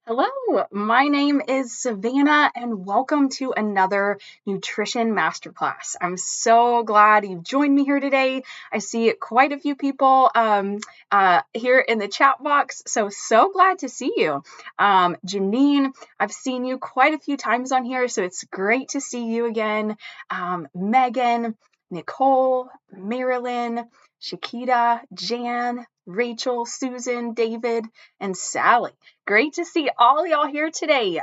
Hello, my name is Savannah, and welcome to another nutrition masterclass. I'm so glad you've joined me here today. I see quite a few people here in the chat box, so glad to see you. Janine, I've seen you quite a few times on here, so it's great to see you again. Megan, Nicole, Marilyn, Shakita, Jan, Rachel, Susan, David, and Sally. Great to see all y'all here today.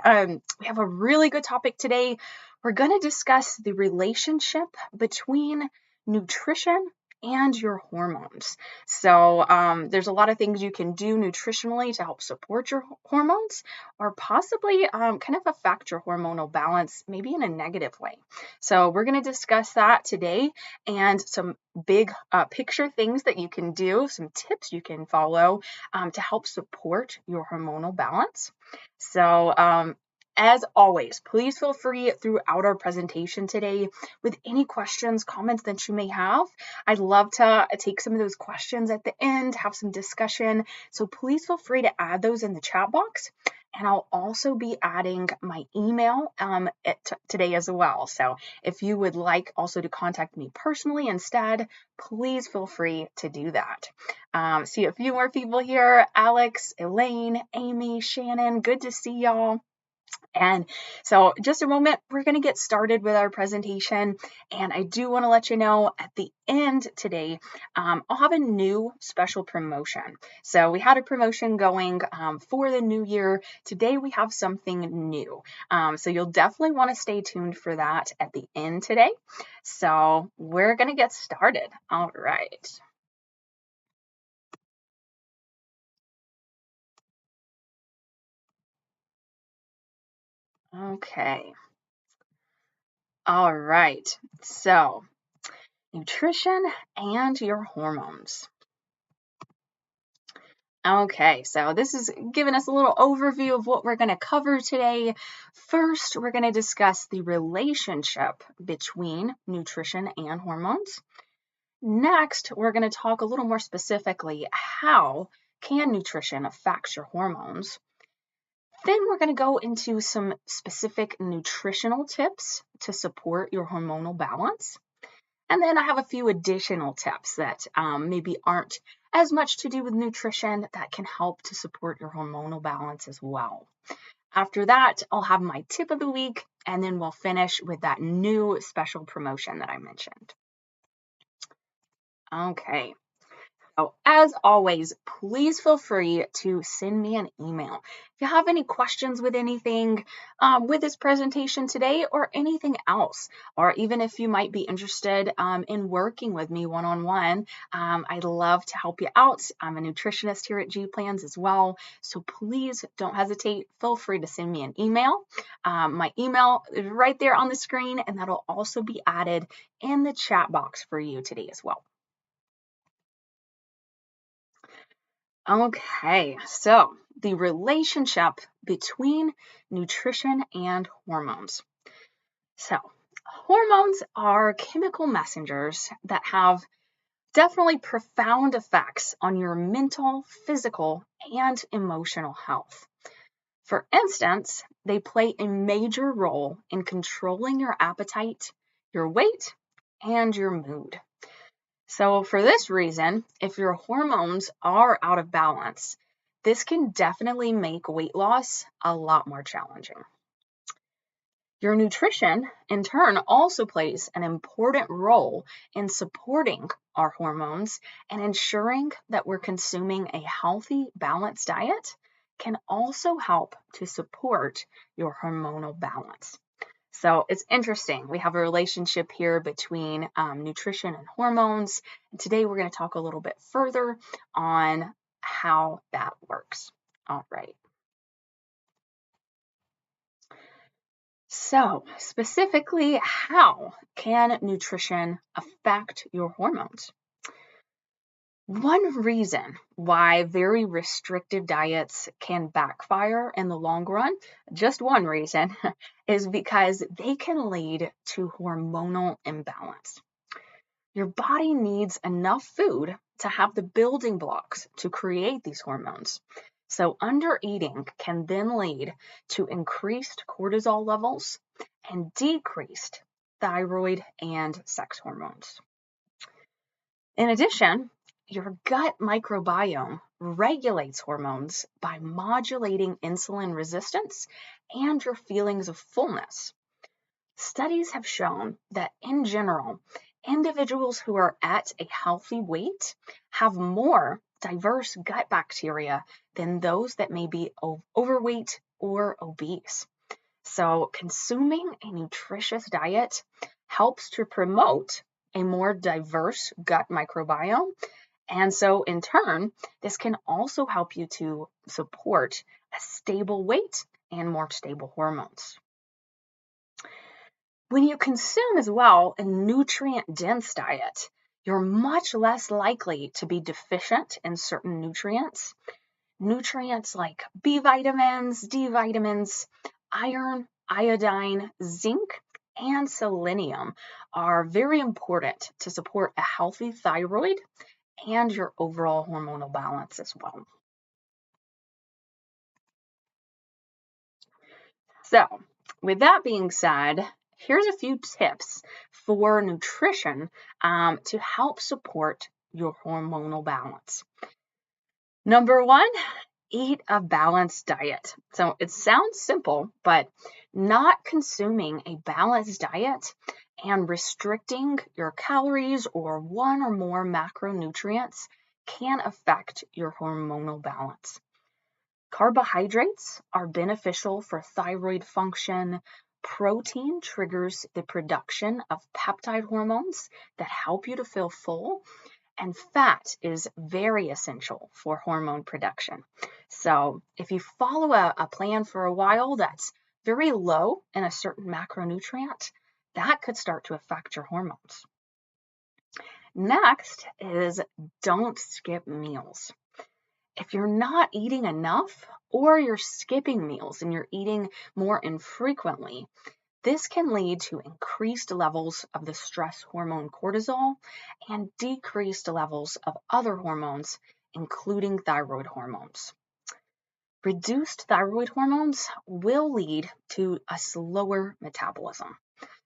We have a really good topic today. We're going to discuss the relationship between nutrition and your hormones. So there's a lot of things you can do nutritionally to help support your hormones or possibly kind of affect your hormonal balance, maybe in a negative way. So we're going to discuss that today and some big picture things that you can do, some tips you can follow to help support your hormonal balance. So as always, please feel free throughout our presentation today with any questions, comments that you may have. I'd love to take some of those questions at the end, have some discussion. So please feel free to add those in the chat box. And I'll also be adding my email today as well. So if you would like also to contact me personally instead, please feel free to do that. See a few more people here. Alex, Elaine, Amy, Shannon, good to see y'all. And so just a moment, we're going to get started with our presentation. And I do want to let you know at the end today, I'll have a new special promotion. So we had a promotion going for the new year. Today we have something new. So you'll definitely want to stay tuned for that at the end today. So we're going to get started. All right. Okay. All right. So nutrition and your hormones. Okay, so this is giving us a little overview of what we're going to cover today. First, we're going to discuss the relationship between nutrition and hormones. Next, we're going to talk a little more specifically, how can nutrition affect your hormones? Then we're going to go into some specific nutritional tips to support your hormonal balance. And then I have a few additional tips that maybe aren't as much to do with nutrition that can help to support your hormonal balance as well. After that, I'll have my tip of the week, and then we'll finish with that new special promotion that I mentioned. Okay. So as always, please feel free to send me an email. If you have any questions with anything with this presentation today or anything else, or even if you might be interested in working with me one-on-one, I'd love to help you out. I'm a nutritionist here at G Plans as well. So please don't hesitate. Feel free to send me an email. My email is right there on the screen, and that'll also be added in the chat box for you today as well. Okay, so the relationship between nutrition and hormones. So hormones are chemical messengers that have definitely profound effects on your mental, physical, and emotional health. For instance, they play a major role in controlling your appetite, your weight, and your mood. So for this reason, if your hormones are out of balance, this can definitely make weight loss a lot more challenging. Your nutrition, in turn, also plays an important role in supporting our hormones, and ensuring that we're consuming a healthy, balanced diet can also help to support your hormonal balance. So it's interesting. We have a relationship here between nutrition and hormones. And today we're going to talk a little bit further on how that works. All right. So specifically, how can nutrition affect your hormones? One reason why very restrictive diets can backfire in the long run, just one reason, is because they can lead to hormonal imbalance. Your body needs enough food to have the building blocks to create these hormones. So undereating can then lead to increased cortisol levels and decreased thyroid and sex hormones. In addition, your gut microbiome regulates hormones by modulating insulin resistance and your feelings of fullness. Studies have shown that in general, individuals who are at a healthy weight have more diverse gut bacteria than those that may be overweight or obese. So consuming a nutritious diet helps to promote a more diverse gut microbiome. And so in turn, this can also help you to support a stable weight and more stable hormones. When you consume as well a nutrient-dense diet, you're much less likely to be deficient in certain nutrients. Nutrients like B vitamins, D vitamins, iron, iodine, zinc, and selenium are very important to support a healthy thyroid and your overall hormonal balance as well. So, with that being said, here's a few tips for nutrition to help support your hormonal balance. Number one, eat a balanced diet. So it sounds simple, but not consuming a balanced diet and restricting your calories or one or more macronutrients can affect your hormonal balance. Carbohydrates are beneficial for thyroid function. Protein triggers the production of peptide hormones that help you to feel full. And fat is very essential for hormone production. So if you follow a plan for a while that's very low in a certain macronutrient, that could start to affect your hormones. Next is don't skip meals. If you're not eating enough or you're skipping meals and you're eating more infrequently, this can lead to increased levels of the stress hormone cortisol and decreased levels of other hormones, including thyroid hormones. Reduced thyroid hormones will lead to a slower metabolism.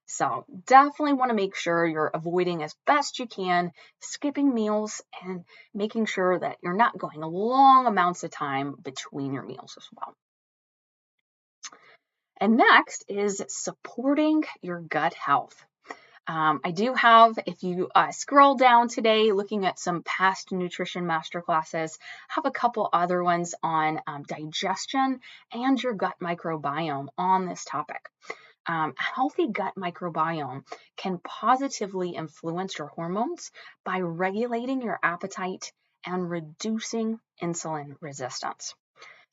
So definitely want to make sure you're avoiding as best you can, skipping meals and making sure that you're not going long amounts of time between your meals as well. And next is supporting your gut health. I do have, if you scroll down today, looking at some past nutrition masterclasses, have a couple other ones on digestion and your gut microbiome on this topic. A healthy gut microbiome can positively influence your hormones by regulating your appetite and reducing insulin resistance.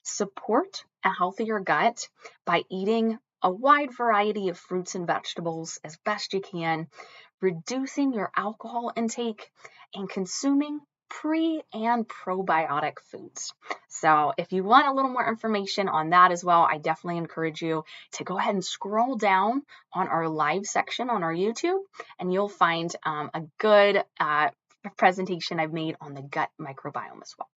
Support a healthier gut by eating a wide variety of fruits and vegetables as best you can, reducing your alcohol intake, and consuming pre and probiotic foods. So if you want a little more information on that as well, I definitely encourage you to go ahead and scroll down on our live section on our YouTube, and you'll find a good presentation I've made on the gut microbiome as well.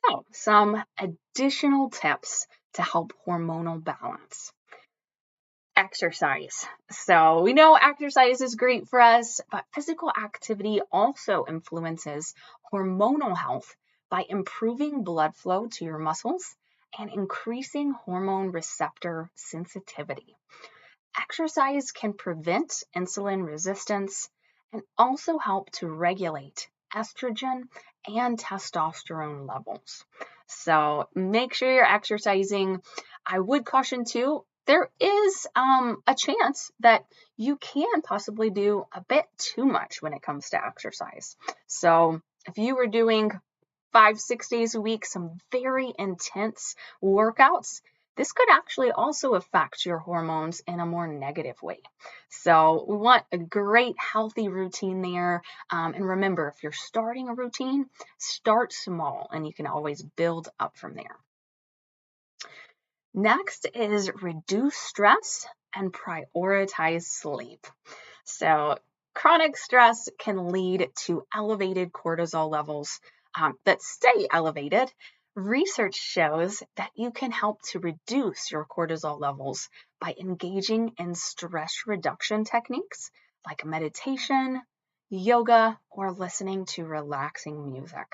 So, some additional tips to help hormonal balance. Exercise. So we know exercise is great for us, but physical activity also influences hormonal health by improving blood flow to your muscles and increasing hormone receptor sensitivity. Exercise can prevent insulin resistance and also help to regulate estrogen and testosterone levels. So make sure you're exercising. I would caution too, there is a chance that you can possibly do a bit too much when it comes to exercise. So if you were doing 5-6 days a week, some very intense workouts, this could actually also affect your hormones in a more negative way. So we want a great healthy routine there. And remember, if you're starting a routine, start small and you can always build up from there. Next is reduce stress and prioritize sleep. So chronic stress can lead to elevated cortisol levels, that stay elevated, research shows that you can help to reduce your cortisol levels by engaging in stress reduction techniques like meditation, yoga, or listening to relaxing music.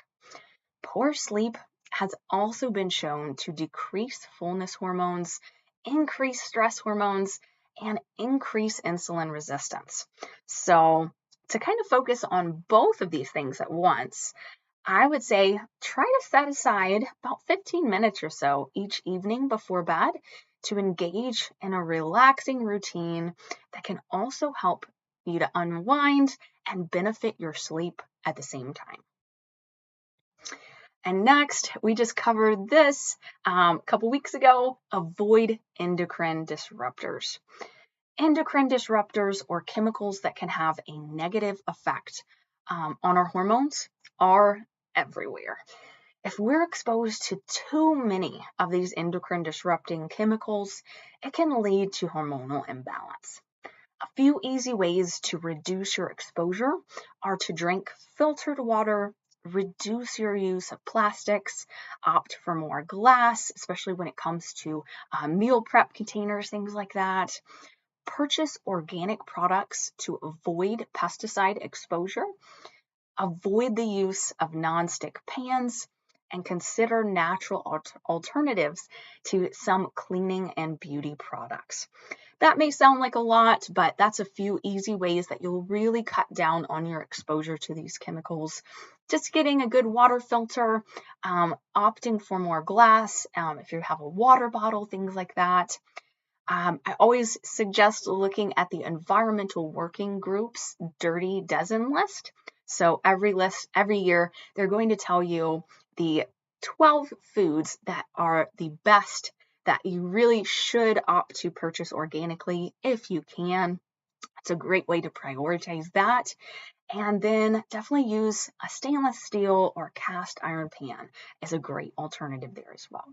Poor sleep has also been shown to decrease fullness hormones, increase stress hormones, and increase insulin resistance. So, to kind of focus on both of these things at once, I would say try to set aside about 15 minutes or so each evening before bed to engage in a relaxing routine that can also help you to unwind and benefit your sleep at the same time. And next, we just covered this a couple weeks ago, avoid endocrine disruptors. Endocrine disruptors, or chemicals that can have a negative effect on our hormones, are everywhere. If we're exposed to too many of these endocrine disrupting chemicals, it can lead to hormonal imbalance. A few easy ways to reduce your exposure are to drink filtered water, reduce your use of plastics, opt for more glass, especially when it comes to meal prep containers, things like that. Purchase organic products to avoid pesticide exposure. Avoid the use of nonstick pans, and consider natural alternatives to some cleaning and beauty products. That may sound like a lot, but that's a few easy ways that you'll really cut down on your exposure to these chemicals. Just getting a good water filter, opting for more glass, if you have a water bottle, things like that. I always suggest looking at the Environmental Working Group's Dirty Dozen list. So every year, they're going to tell you the 12 foods that are the best that you really should opt to purchase organically if you can. It's a great way to prioritize that. And then definitely use a stainless steel or cast iron pan as a great alternative there as well.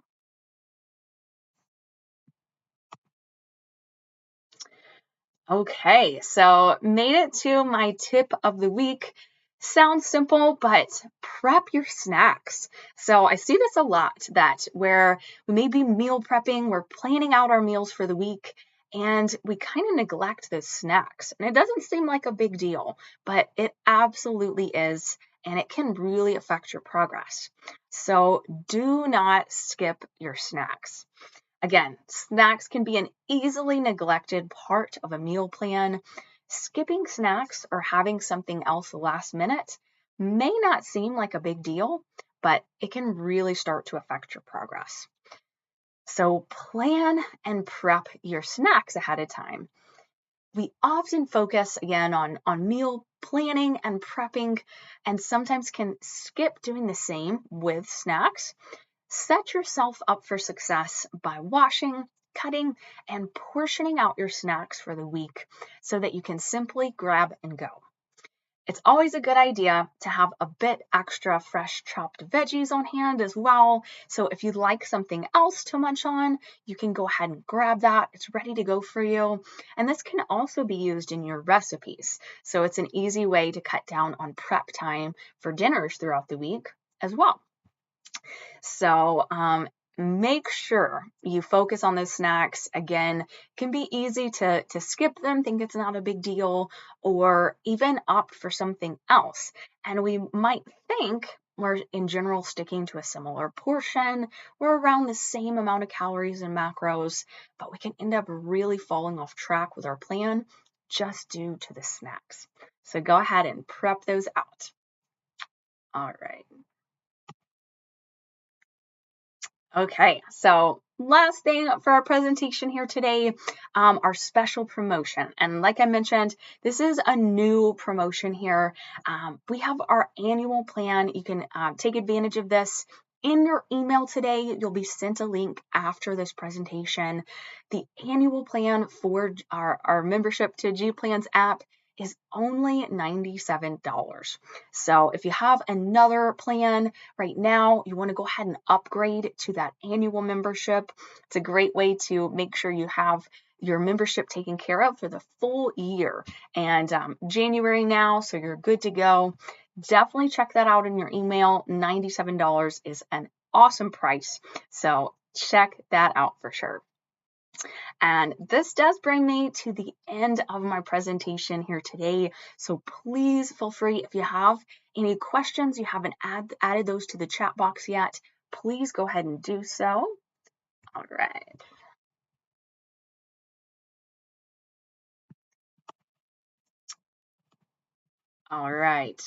Okay, so made it to my tip of the week. Sounds simple, but prep your snacks. So I see this a lot, that where we may be meal prepping, we're planning out our meals for the week, and we kind of neglect those snacks. And it doesn't seem like a big deal, but it absolutely is, and it can really affect your progress. So do not skip your snacks. Again, snacks can be an easily neglected part of a meal plan. Skipping snacks or having something else last minute may not seem like a big deal, but it can really start to affect your progress. So plan and prep your snacks ahead of time. We often focus again on meal planning and prepping, and sometimes can skip doing the same with snacks. Set yourself up for success by washing, cutting, and portioning out your snacks for the week so that you can simply grab and go. It's always a good idea to have a bit extra fresh chopped veggies on hand as well. So if you'd like something else to munch on, you can go ahead and grab that. It's ready to go for you. And this can also be used in your recipes. So it's an easy way to cut down on prep time for dinners throughout the week as well. So make sure you focus on those snacks. Again, it can be easy to skip them, think it's not a big deal, or even opt for something else. And we might think we're in general sticking to a similar portion, we're around the same amount of calories and macros, but we can end up really falling off track with our plan just due to the snacks. So go ahead and prep those out. All right. Okay, so last thing for our presentation here today, our special promotion. And like I mentioned, this is a new promotion here. We have our annual plan. You can take advantage of this. In your email today, you'll be sent a link after this presentation. The annual plan for our membership to G Plans app is only $97. So if you have another plan right now, you want to go ahead and upgrade to that annual membership. It's a great way to make sure you have your membership taken care of for the full year. And January now, so you're good to go. definitely check that out in your email. $97 is an awesome price. So check that out for sure. And this does bring me to the end of my presentation here today. So please feel free, if you have any questions, you haven't added those to the chat box yet, please go ahead and do so. All right. All right.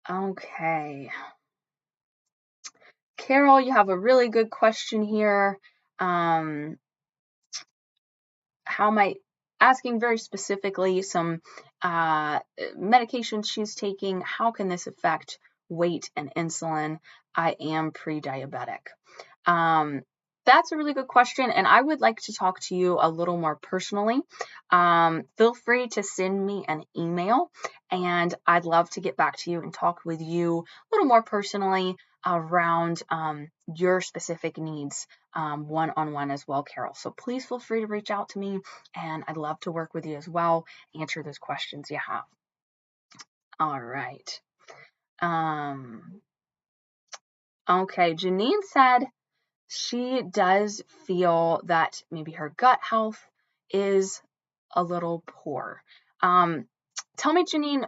Okay. Carol, you have a really good question here. How might asking very specifically some medications she's taking, how can this affect weight and insulin? I am pre-diabetic. That's a really good question, and I would like to talk to you a little more personally. Feel free to send me an email, and I'd love to get back to you and talk with you a little more personally around your specific needs one-on-one as well, Carol. So please feel free to reach out to me, and I'd love to work with you as well, answer those questions you have. All right. Okay, Janine said she does feel that maybe her gut health is a little poor. Tell me, Janine,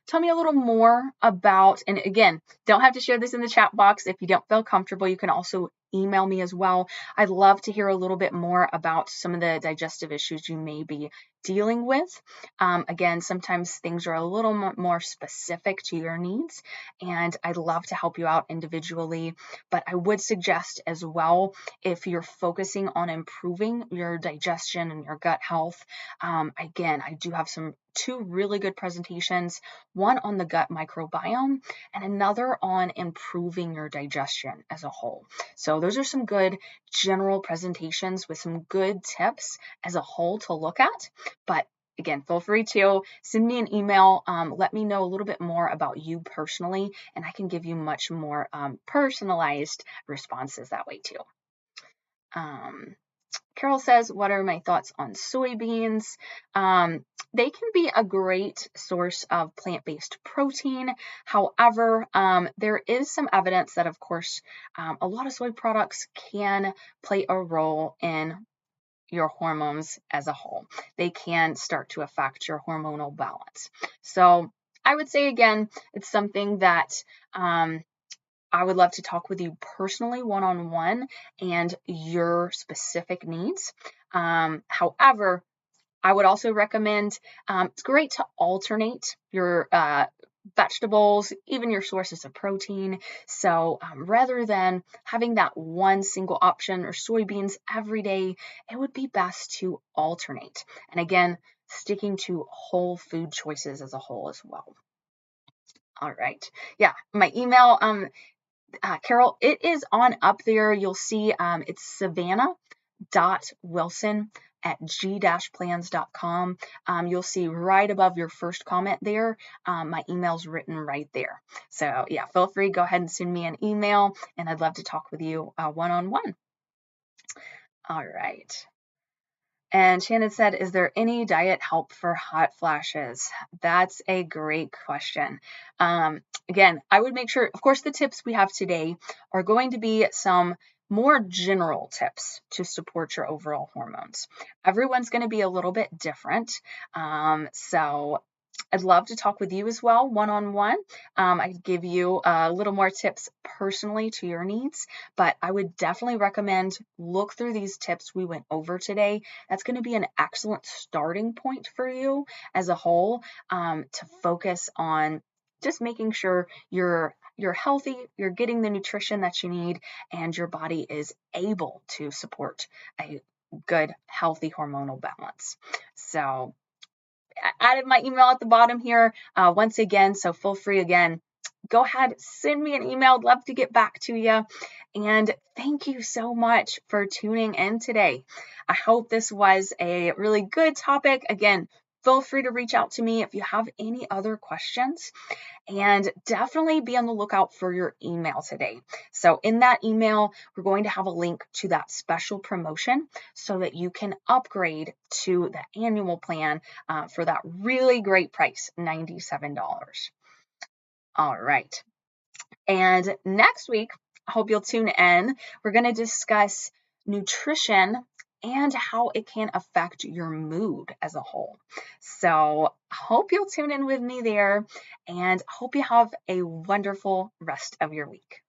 tell me a little more about, and again, don't have to share this in the chat box. If you don't feel comfortable, you can also email me as well. I'd love to hear a little bit more about some of the digestive issues you may be dealing with. Again, sometimes things are a little more specific to your needs, and I'd love to help you out individually. But I would suggest as well, if you're focusing on improving your digestion and your gut health, again, I do have two really good presentations, one on the gut microbiome and another on improving your digestion as a whole. So those are some good general presentations with some good tips as a whole to look at. But again, feel free to send me an email. Let me know a little bit more about you personally, and I can give you much more personalized responses that way too. Carol says, what are my thoughts on soybeans? They can be a great source of plant-based protein. However, there is some evidence that, of course, a lot of soy products can play a role in your hormones as a whole. They can start to affect your hormonal balance. So I would say, again, it's something that I would love to talk with you personally, one-on-one, and your specific needs. However, I would also recommend, it's great to alternate your vegetables, even your sources of protein. So rather than having that one single option or soybeans every day, it would be best to alternate. And again, sticking to whole food choices as a whole as well. All right. Yeah, my email, Carol, it is on up there. You'll see it's savannah.wilson@g-plans.com. You'll see right above your first comment there, my email's written right there. So yeah, feel free, go ahead and send me an email, and I'd love to talk with you one-on-one. All right. And Shannon said, is there any diet help for hot flashes? That's a great question. Again, I would make sure, of course, the tips we have today are going to be some more general tips to support your overall hormones. Everyone's going to be a little bit different. So I'd love to talk with you as well, one-on-one. I could give you a little more tips personally to your needs, but I would definitely recommend look through these tips we went over today. That's going to be an excellent starting point for you as a whole, to focus on just making sure you're healthy, you're getting the nutrition that you need, and your body is able to support a good, healthy hormonal balance. So I added my email at the bottom here once again, so feel free again. Go ahead, send me an email. I'd love to get back to you. And thank you so much for tuning in today. I hope this was a really good topic. Again, feel free to reach out to me if you have any other questions. And definitely be on the lookout for your email today. So in that email, we're going to have a link to that special promotion so that you can upgrade to the annual plan for that really great price, $97. All right. And next week, I hope you'll tune in. We're going to discuss nutrition and how it can affect your mood as a whole. So hope you'll tune in with me there, and hope you have a wonderful rest of your week.